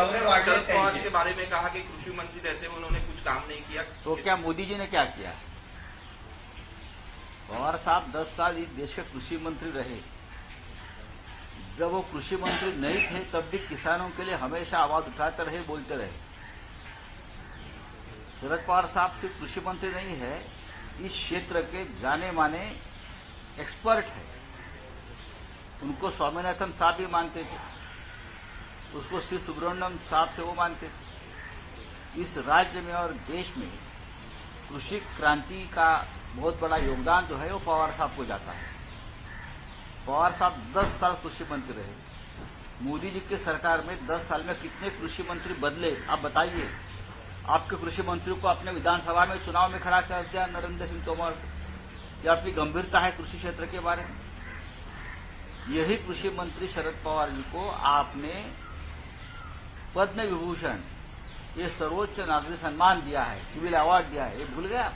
शरद पवार के बारे में कहा कि कृषि मंत्री रहते हुए उन्होंने कुछ काम नहीं किया। तो क्या मोदी जी ने क्या किया? पवार साहब 10 साल इस देश के कृषि मंत्री रहे। जब वो कृषि मंत्री नहीं थे तब भी किसानों के लिए हमेशा आवाज उठाते रहे, बोलते रहे। शरद पवार साहब सिर्फ कृषि मंत्री नहीं है, इस क्षेत्र के जाने माने एक्सपर्ट है। उनको स्वामीनाथन साहब भी मानते थे, उसको श्री सुब्रमण्यम साहब थे वो मानते थे। इस राज्य में और देश में कृषि क्रांति का बहुत बड़ा योगदान जो है वो पवार साहब को जाता है। पवार साहब 10 साल कृषि मंत्री रहे। मोदी जी की सरकार में 10 साल में कितने कृषि मंत्री बदले, आप बताइए। आपके कृषि मंत्री को अपने विधानसभा में चुनाव में खड़ा कर दिया नरेंद्र सिंह तोमर। यह आपकी गंभीरता है कृषि क्षेत्र के बारे में? यही कृषि मंत्री शरद पवार जी को आपने पद्म विभूषण, ये सर्वोच्च नागरिक सम्मान दिया है, सिविल अवार्ड दिया है, ये भूल गया?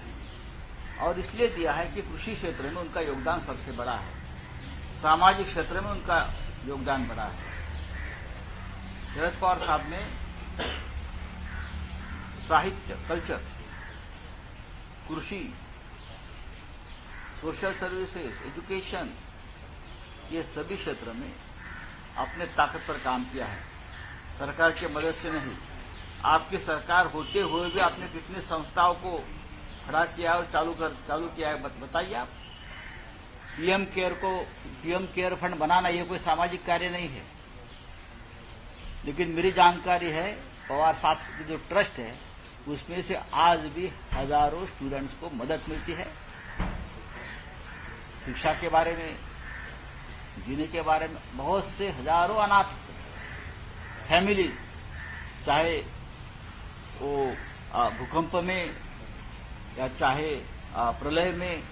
और इसलिए दिया है कि कृषि क्षेत्र में उनका योगदान सबसे बड़ा है, सामाजिक क्षेत्र में उनका योगदान बड़ा है। शरद पवार साहब ने साहित्य, कल्चर, कृषि, सोशल सर्विसेज, एजुकेशन, ये सभी क्षेत्र में अपने ताकत पर काम किया है, सरकार की मदद से नहीं। आपकी सरकार होते हुए भी आपने कितनी संस्थाओं को खड़ा किया और चालू किया है, बताइए आप। पीएम केयर फंड बनाना ये कोई सामाजिक कार्य नहीं है। लेकिन मेरी जानकारी है पवार साहब की जो ट्रस्ट है उसमें से आज भी हजारों स्टूडेंट्स को मदद मिलती है, शिक्षा के बारे में, जीने के बारे में। बहुत से हजारों अनाथ फैमिली, चाहे वो भूकंप में या चाहे प्रलय में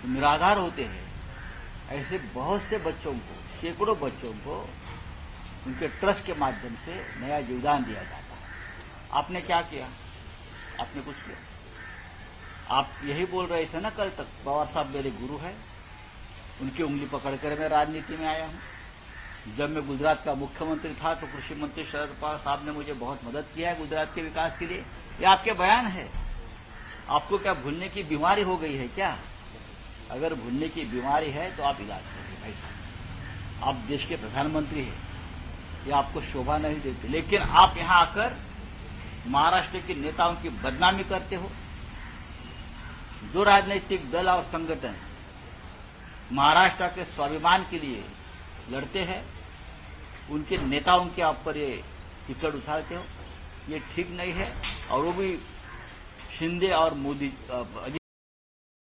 निराधार होते हैं, ऐसे बहुत से बच्चों को, सैकड़ों बच्चों को उनके ट्रस्ट के माध्यम से नया योगदान दिया जाता है। आपने क्या किया? आपने कुछ किया? आप यही बोल रहे थे ना कल तक, पवार साहब मेरे गुरु है, उनकी उंगली पकड़कर मैं राजनीति में आया हूं। जब मैं गुजरात का मुख्यमंत्री था तो कृषि मंत्री शरद पवार साहब ने मुझे बहुत मदद किया है गुजरात के विकास के लिए। ये आपके बयान है। आपको क्या भूलने की बीमारी हो गई है क्या? अगर भूलने की बीमारी है तो आप इलाज करिए भाई साहब। आप देश के प्रधानमंत्री हैं, ये आपको शोभा नहीं देती। लेकिन आप यहां आकर महाराष्ट्र के नेताओं की बदनामी करते हो। जो राजनीतिक दल और संगठन महाराष्ट्र के स्वाभिमान के लिए लड़ते हैं, उनके नेताओं के आप पर ये कीचड़ उछालते हो, ये ठीक नहीं है। और वो भी शिंदे और मोदी